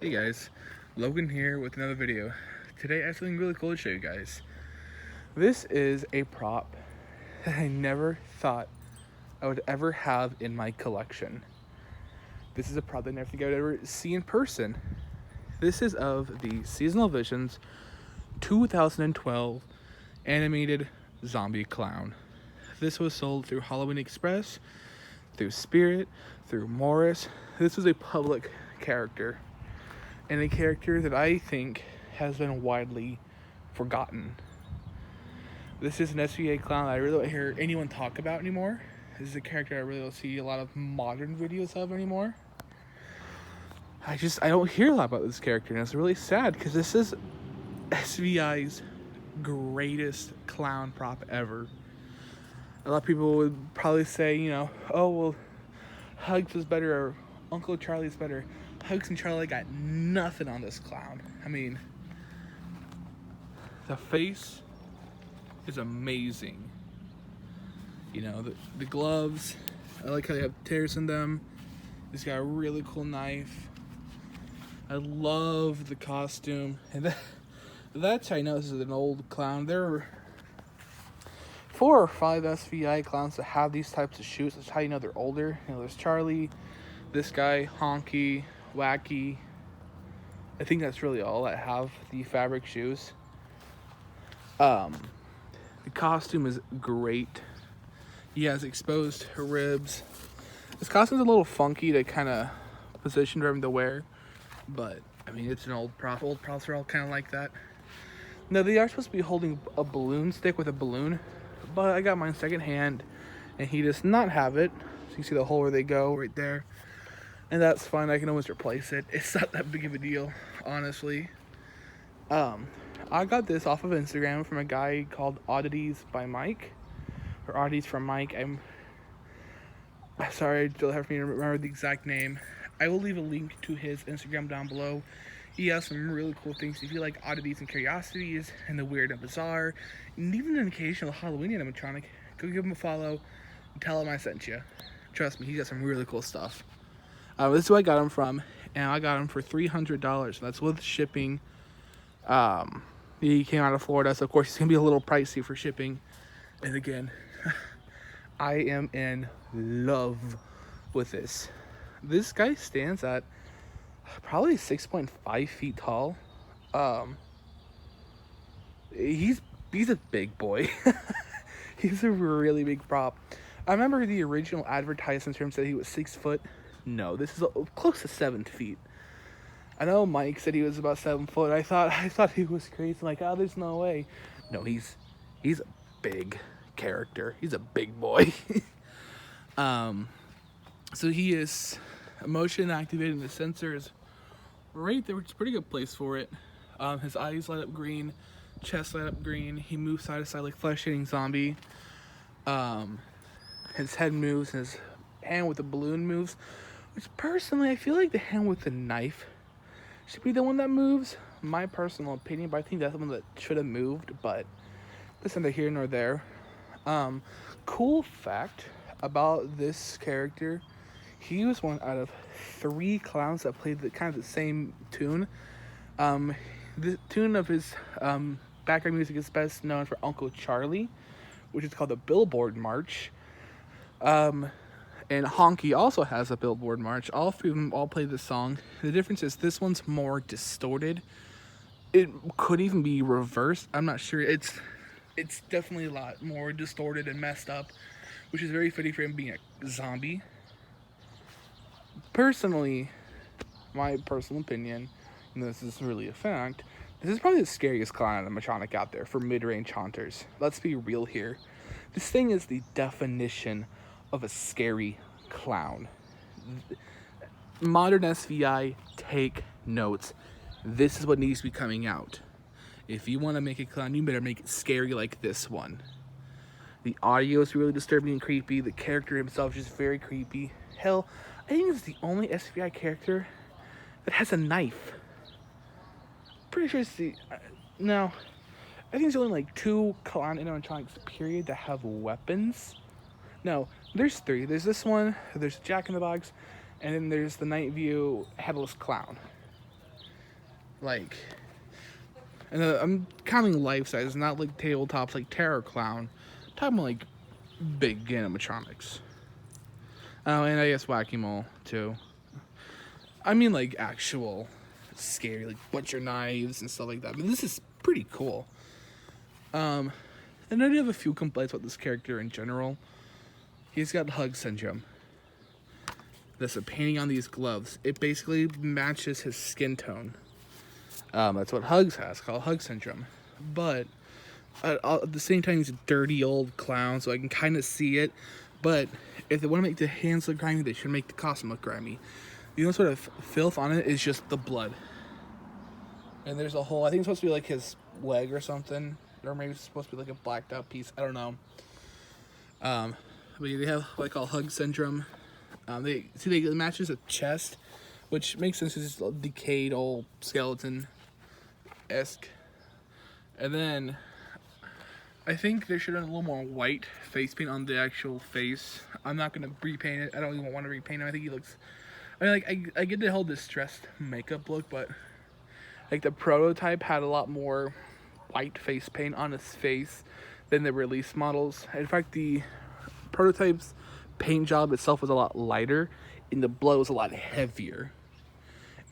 Hey guys, Logan here with another video. Today I have something really cool to show you guys. This is a prop that I never thought I would ever have in my collection. This is a prop that I never think I would ever see in person. This is of the Seasonal Visions 2012 animated zombie clown. This was sold through Halloween Express, through Spirit, through Morris. This was a public character, and a character that I think has been widely forgotten. This is an SVI clown that I really don't hear anyone talk about anymore. This is a character I really don't see a lot of modern videos of anymore. I don't hear a lot about this character, and it's really sad because this is SVI's greatest clown prop ever. A lot of people would probably say, oh well, Hugs is better or Uncle Charlie's better. Hugs and Charlie got nothing on this clown. I mean, the face is amazing. The gloves, I like how they have tears in them. He's got a really cool knife. I love the costume. And that's how I know this is an old clown. There are 4 or 5 SVI clowns that have these types of shoes. That's how you know they're older. There's Charlie, this guy, Honky, Wacky. I think that's really all that have the fabric shoes. The costume is great. He has exposed ribs. This costume's a little funky to kind of position for him to wear, but I mean, it's an old prop. Old props are all kind of like that. Now, they are supposed to be holding a balloon stick with a balloon, but I got mine secondhand, and he does not have it. So you see the hole where they go right there. And that's fine, I can always replace it. It's not that big of a deal, honestly. I got this off of Instagram from a guy called Oddities by Mike. Or Oddities from Mike. I'm sorry, you'll have for me to remember the exact name. I will leave a link to his Instagram down below. He has some really cool things. If you like oddities and curiosities, and the weird and bizarre, and even an occasional Halloween animatronic, go give him a follow and tell him I sent you. Trust me, he got some really cool stuff. This is who I got him from, and I got him for $300. That's with shipping. He came out of Florida, so of course it's gonna be a little pricey for shipping. And again, I am in love with this. This guy stands at probably 6.5 feet tall. He's a big boy. He's a really big prop. I remember the original advertisement term said he was 6 foot. No, this is close to 7 feet. I know Mike said he was about 7 foot. I thought he was crazy. I'm like, oh, there's no way. No, he's a big character. He's a big boy. So he is motion activated. The sensor is right there, which is a pretty good place for it. His eyes light up green, chest light up green. He moves side to side like flesh-eating zombie. His head moves, and his hand with the balloon moves. Which personally, I feel like the hand with the knife should be the one that moves. My personal opinion, but I think that's the one that should have moved. But that's neither here nor there. Cool fact about this character: he was one out of 3 clowns that played the same tune. The tune of his background music is best known for Uncle Charlie, which is called the Billboard March. And Honky also has a Billboard March. All 3 of them all play this song. The difference is this one's more distorted. It could even be reversed. I'm not sure. It's definitely a lot more distorted and messed up, which is very fitting for him being a zombie. Personally, my personal opinion, and this is really a fact, this is probably the scariest clown animatronic out there for mid-range haunters. Let's be real here. This thing is the definition of a scary clown. Modern SVI, take notes. This is what needs to be coming out. If you want to make a clown, you better make it scary like this one. The audio is really disturbing and creepy. The character himself is just very creepy. Hell, I think it's the only SVI character that has a knife. Pretty sure it's the... no. I think there's only 2 clown animatronics, period, that have weapons. No, there's 3. There's this one, there's Jack in the Box, and then there's the Night View Headless Clown. like, and I'm counting life size, not like tabletops like Terror Clown. I'm talking about like big animatronics. Oh, and I guess Wacky Mole too. I mean like actual scary like butcher knives and stuff like that. But this is pretty cool. And I do have a few complaints about this character in general. He's got hug syndrome. There's a painting on these gloves. It basically matches his skin tone. That's what Hugs has, called hug syndrome. But at the same time, he's a dirty old clown, so I can kind of see it. But if they want to make the hands look grimy, they should make the costume look grimy. The only sort of filth on it is just the blood. And there's a hole. I think it's supposed to be like his leg or something. Or maybe it's supposed to be like a blacked out piece. I don't know. But they have what I call hug syndrome. They matches a chest, which makes sense because it's a decayed old skeleton-esque. And then I think there should have been a little more white face paint on the actual face. I'm not gonna repaint it. I don't even want to repaint him. I think he looks. I mean, like I get the whole distressed makeup look, but like the prototype had a lot more white face paint on his face than the release models. In fact, the prototype's paint job itself was a lot lighter, and the blood was a lot heavier.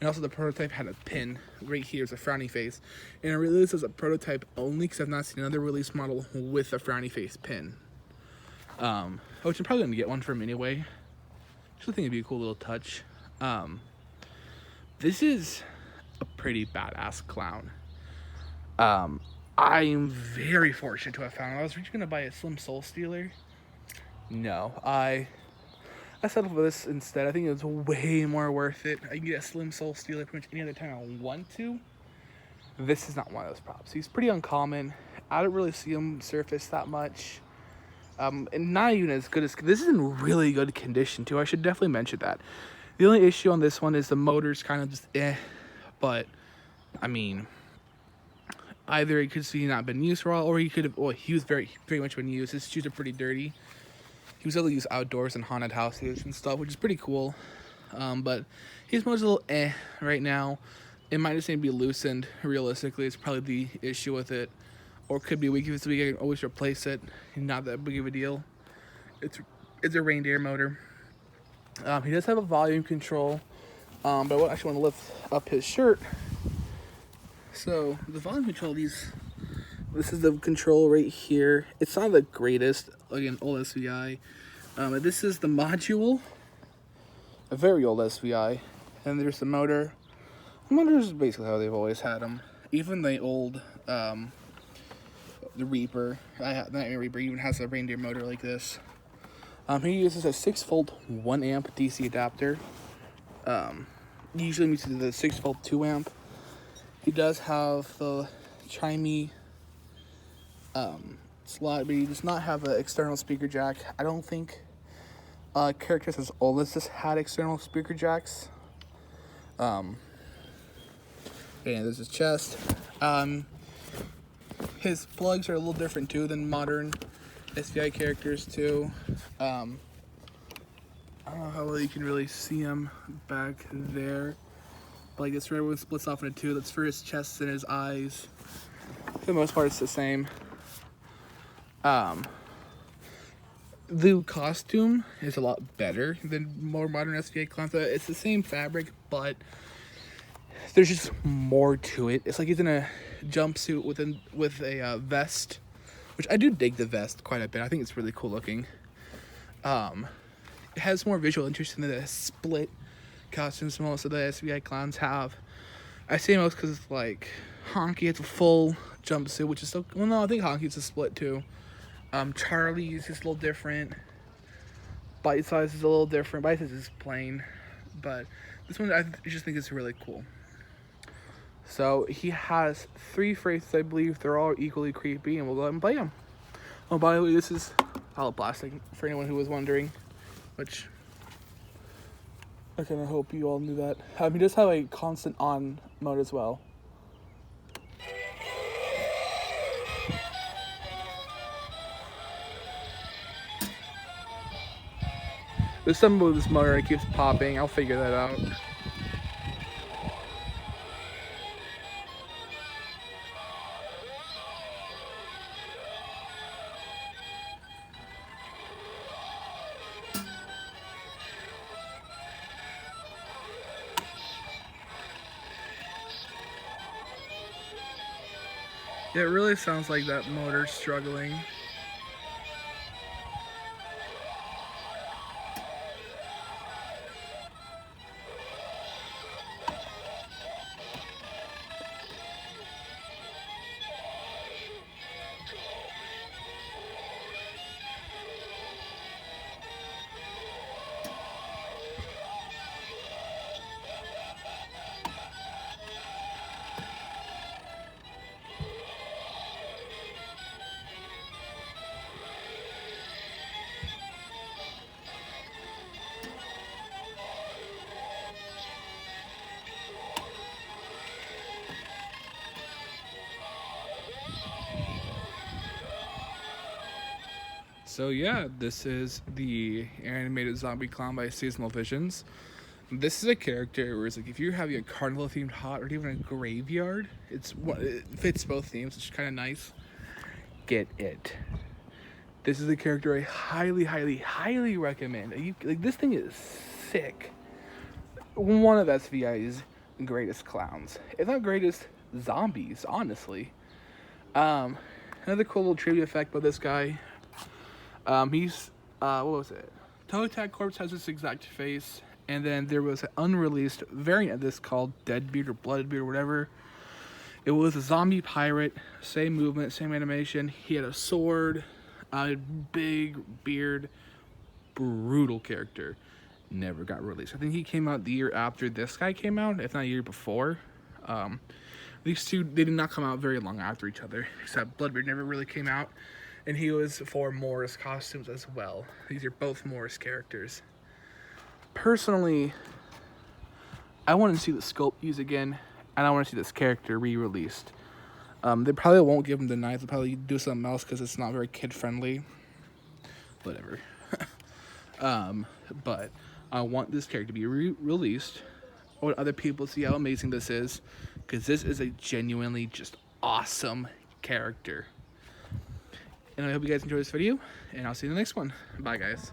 And also the prototype had a pin right here, it's a frowny face. And I released as a prototype only because I've not seen another release model with a frowny face pin. Which I'm probably gonna get one from anyway. I think it'd be a cool little touch. This is a pretty badass clown. I'm very fortunate to have found it. I was originally gonna buy a Slim Soul Stealer. No, I settled for this instead. I think it was way more worth it. I can get a Slim Soul Stealer pretty much any other time I want to. This is not one of those props. He's pretty uncommon. I don't really see him surface that much. And not even as good as... This is in really good condition, too. I should definitely mention that. The only issue on this one is the motor's kind of just But, I mean... Either it could see not been used for a while, or he could have... Well, he was very much been used. His shoes are pretty dirty. He was able to use outdoors and haunted houses and stuff, which is pretty cool. But his motor's a little right now. It might just need to be loosened. Realistically, it's probably the issue with it. Or it could be weak. If it's weak, I can always replace it. Not that big of a deal. It's a reindeer motor. He does have a volume control. But I actually want to lift up his shirt. So the volume control, this is the control right here. It's not the greatest, again, old SVI. This is the module, a very old SVI. And there's the motor. The motor is basically how they've always had them. Even the old, the Reaper, the Nightmare Reaper even has a reindeer motor like this. He uses a 6-volt 1 amp DC adapter. Usually uses the 6-volt 2 amp. He does have the chimey slot, but he does not have an external speaker jack. I don't think characters as old as this had external speaker jacks. And there's his chest. His plugs are a little different too than modern SVI characters too. I don't know how well you can really see him back there. Like this red one splits off into two. That's for his chest and his eyes. For the most part, it's the same. The costume is a lot better than more modern SVA clowns. It's the same fabric, but there's just more to it. It's like he's in a jumpsuit with a vest, which I do dig the vest quite a bit. I think it's really cool looking. It has more visual interest than the split costumes most of the SVI clowns have. I say most because it's like Honky has a full jumpsuit, which is still, well, no, I think Honky's a split too. Charlie's is a little different. Bite Size is a little different. Bite Size is plain, but this one I just think is really cool. So he has 3 phrases, I believe. They're all equally creepy, and we'll go ahead and play them. Oh, by the way, this is hollow plastic for anyone who was wondering, which I kind of hope you all knew that. He does have a constant on mode as well. There's something with this motor that keeps popping. I'll figure that out. It really sounds like that motor struggling. So yeah, this is the animated zombie clown by Seasonal Visions. This is a character where it's like if you're having a carnival themed haunt or even a graveyard, it fits both themes, which is kind of nice. Get it. This is a character I highly, highly, highly recommend. Like this thing is sick. One of SVI's greatest clowns, if not greatest zombies, honestly. Another cool little trivia fact about this guy. He's what was it? Toe Tag Corpse has this exact face, and then there was an unreleased variant of this called Deadbeard or Bloodbeard or whatever. It was a zombie pirate, same movement, same animation. He had a sword, a big beard, brutal character. Never got released. I think he came out the year after this guy came out, if not a year before. These two, they did not come out very long after each other, except Bloodbeard never really came out. And he was for Morris costumes as well. These are both Morris characters. Personally, I want to see the sculpt used again, and I want to see this character re-released. They probably won't give him the knife. They'll probably do something else because it's not very kid-friendly. Whatever. But I want this character to be re-released. I want other people to see how amazing this is, because this is a genuinely just awesome character. And I hope you guys enjoyed this video, and I'll see you in the next one. Bye, guys.